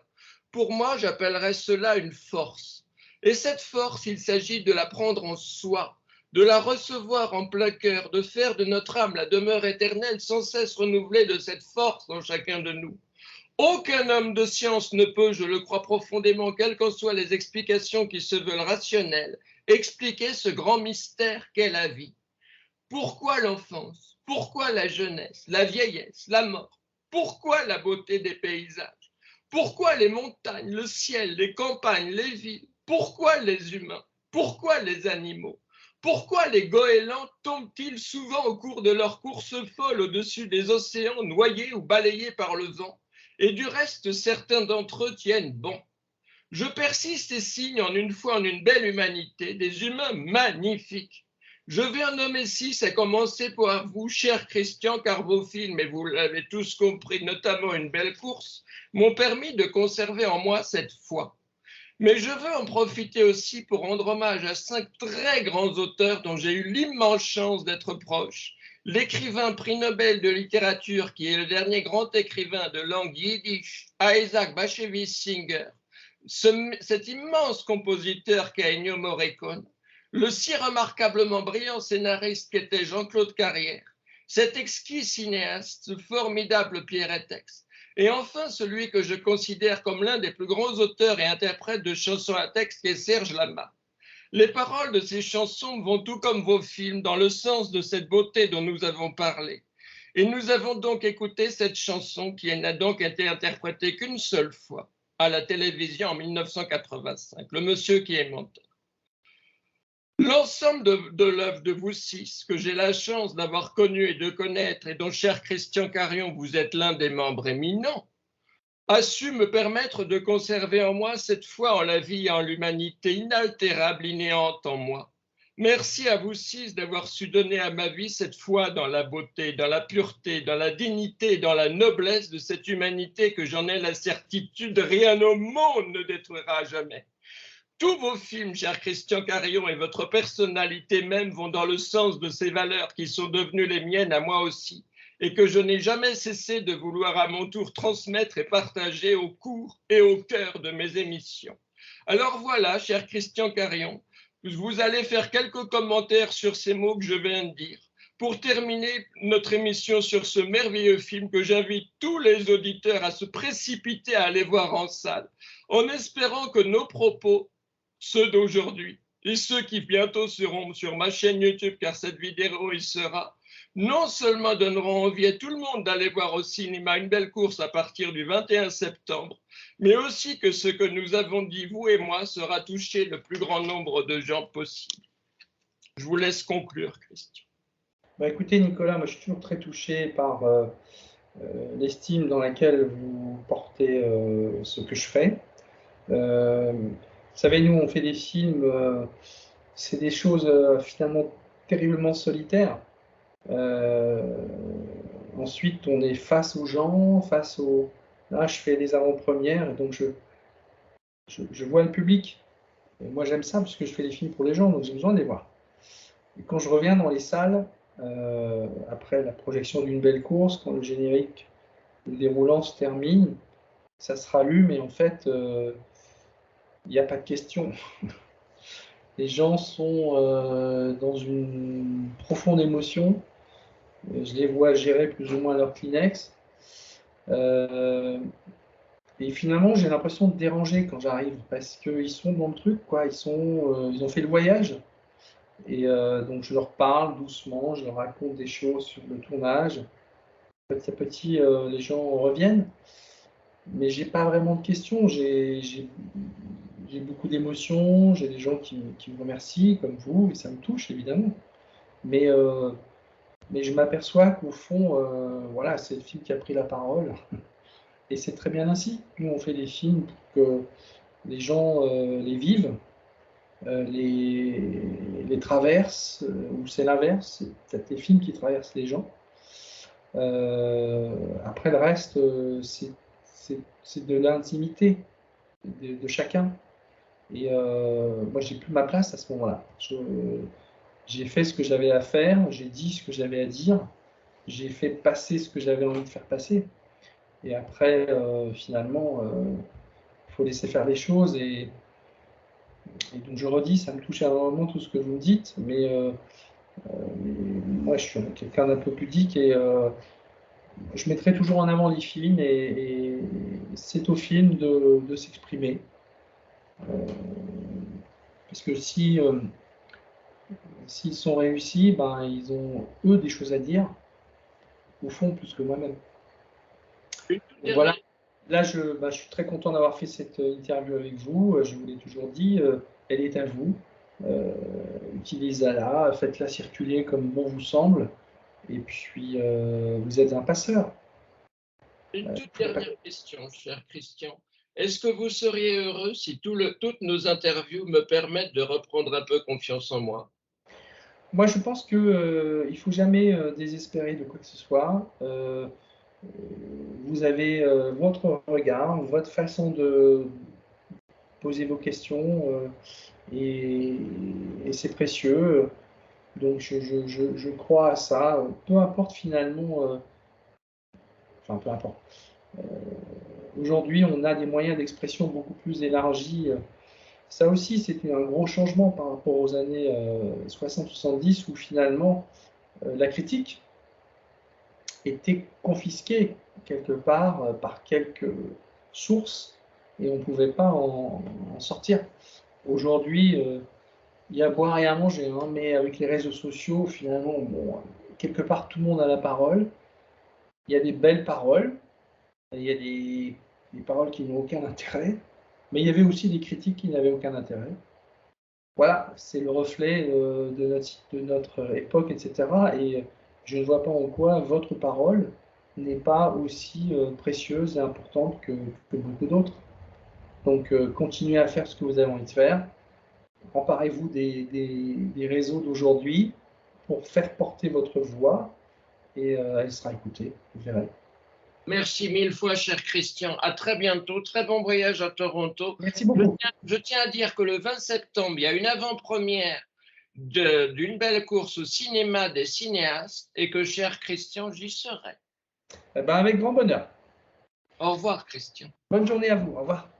Pour moi, j'appellerais cela une force. Et cette force, il s'agit de la prendre en soi, de la recevoir en plein cœur, de faire de notre âme la demeure éternelle sans cesse renouvelée de cette force dans chacun de nous. Aucun homme de science ne peut, je le crois profondément, quelles qu'en soient les explications qui se veulent rationnelles, expliquer ce grand mystère qu'est la vie. Pourquoi l'enfance? Pourquoi la jeunesse, la vieillesse, la mort? Pourquoi la beauté des paysages? Pourquoi les montagnes, le ciel, les campagnes, les villes? Pourquoi les humains? Pourquoi les animaux? Pourquoi les goélands tombent-ils souvent au cours de leur course folle au-dessus des océans, noyés ou balayés par le vent? Et du reste, certains d'entre eux tiennent bon. Je persiste et signe en une fois en une belle humanité, des humains magnifiques. Je vais en nommer 6, à commencer par vous, cher Christian, car vos films, et vous l'avez tous compris, notamment Une belle course, m'ont permis de conserver en moi cette foi. Mais je veux en profiter aussi pour rendre hommage à 5 très grands auteurs dont j'ai eu l'immense chance d'être proche. L'écrivain prix Nobel de littérature, qui est le dernier grand écrivain de langue yiddish, Isaac Bashevis Singer, cet immense compositeur qu'est Ennio Morricone, le si remarquablement brillant scénariste qu'était Jean-Claude Carrière, cet exquis cinéaste, ce formidable Pierre Étex, et enfin celui que je considère comme l'un des plus grands auteurs et interprètes de chansons à texte qui est Serge Lama. Les paroles de ces chansons vont tout comme vos films dans le sens de cette beauté dont nous avons parlé. Et nous avons donc écouté cette chanson qui n'a donc été interprétée qu'une seule fois à la télévision en 1985, Le Monsieur qui est menteur. L'ensemble de l'œuvre de vous 6, que j'ai la chance d'avoir connu et de connaître, et dont, cher Christian Carion, vous êtes l'un des membres éminents, a su me permettre de conserver en moi cette foi en la vie et en l'humanité inaltérable, innéante en moi. Merci à vous 6 d'avoir su donner à ma vie cette foi dans la beauté, dans la pureté, dans la dignité et dans la noblesse de cette humanité que j'en ai la certitude, rien au monde ne détruira jamais. Tous vos films, cher Christian Carion, et votre personnalité même vont dans le sens de ces valeurs qui sont devenues les miennes à moi aussi, et que je n'ai jamais cessé de vouloir à mon tour transmettre et partager au cours et au cœur de mes émissions. Alors voilà, cher Christian Carion, vous allez faire quelques commentaires sur ces mots que je viens de dire, pour terminer notre émission sur ce merveilleux film que j'invite tous les auditeurs à se précipiter à aller voir en salle, en espérant que nos propos, ceux d'aujourd'hui et ceux qui bientôt seront sur ma chaîne YouTube, car cette vidéo y sera, non seulement donneront envie à tout le monde d'aller voir au cinéma Une belle course à partir du 21 septembre, mais aussi que ce que nous avons dit, vous et moi, sera touché le plus grand nombre de gens possible. Je vous laisse conclure, Christian. Bah, écoutez, Nicolas, moi je suis toujours très touché par l'estime dans laquelle vous portez ce que je fais. Vous savez, nous, on fait des films, c'est des choses finalement terriblement solitaires. Ensuite, on est face aux gens, face aux... Là, je fais des avant-premières, et donc je vois le public. Et moi, j'aime ça, parce que je fais des films pour les gens, donc j'ai besoin de les voir. Et quand je reviens dans les salles, après la projection d'une belle course, quand le générique, le déroulant se termine, ça se rallume, et en fait, il n'y a pas de question. Les gens sont dans une profonde émotion. Je les vois gérer plus ou moins leur Kleenex. Et finalement, j'ai l'impression de déranger quand j'arrive parce qu'ils sont dans le truc, quoi. Ils ont fait le voyage. Et donc, je leur parle doucement, je leur raconte des choses sur le tournage. Petit à petit, les gens reviennent. Mais j'ai pas vraiment de questions. J'ai beaucoup d'émotions. J'ai des gens qui me remercient, comme vous, et ça me touche, évidemment. Mais je m'aperçois qu'au fond, voilà, c'est le film qui a pris la parole. Et c'est très bien ainsi. Nous, on fait des films pour que les gens les vivent, les traversent, ou c'est l'inverse, c'est peut-être les films qui traversent les gens. Après, le reste, c'est de l'intimité de chacun. Et moi, j'ai plus ma place à ce moment-là. J'ai fait ce que j'avais à faire, j'ai dit ce que j'avais à dire, j'ai fait passer ce que j'avais envie de faire passer. Et après, finalement, il faut laisser faire les choses. Et donc, je redis, ça me touche énormément tout ce que vous me dites, mais moi, je suis quelqu'un d'un peu pudique et je mettrai toujours en avant les films et c'est au film de s'exprimer. Parce que si s'ils sont réussis, ben, ils ont, eux, des choses à dire, au fond, plus que moi-même. Voilà. Là, je suis très content d'avoir fait cette interview avec vous. Je vous l'ai toujours dit, elle est à vous. Utilisez-la, faites-la circuler comme bon vous semble. Et puis, vous êtes un passeur. Une toute dernière question, cher Christian. Est-ce que vous seriez heureux si toutes nos interviews me permettent de reprendre un peu confiance en moi? Moi, je pense qu'il ne faut jamais désespérer de quoi que ce soit. Vous avez votre regard, votre façon de poser vos questions et c'est précieux. Donc, je crois à ça. Peu importe finalement, enfin, peu importe. Aujourd'hui, on a des moyens d'expression beaucoup plus élargis. Ça aussi, c'était un gros changement par rapport aux années 60-70 où finalement la critique était confisquée quelque part par quelques sources et on ne pouvait pas en sortir. Aujourd'hui, il y a à boire et à manger, hein, mais avec les réseaux sociaux, finalement, bon, quelque part, tout le monde a la parole. Il y a des belles paroles, il y a des paroles qui n'ont aucun intérêt, mais il y avait aussi des critiques qui n'avaient aucun intérêt. Voilà, c'est le reflet de notre époque, etc. Et je ne vois pas en quoi votre parole n'est pas aussi précieuse et importante que beaucoup d'autres. Donc, continuez à faire ce que vous avez envie de faire. Emparez-vous des réseaux d'aujourd'hui pour faire porter votre voix et elle sera écoutée, vous verrez. Merci mille fois, cher Christian. À très bientôt. Très bon voyage à Toronto. Merci beaucoup. Je tiens à dire que le 20 septembre, il y a une avant-première d'une belle course au cinéma des cinéastes et que, cher Christian, j'y serai. Eh ben, avec grand bonheur. Au revoir, Christian. Bonne journée à vous. Au revoir.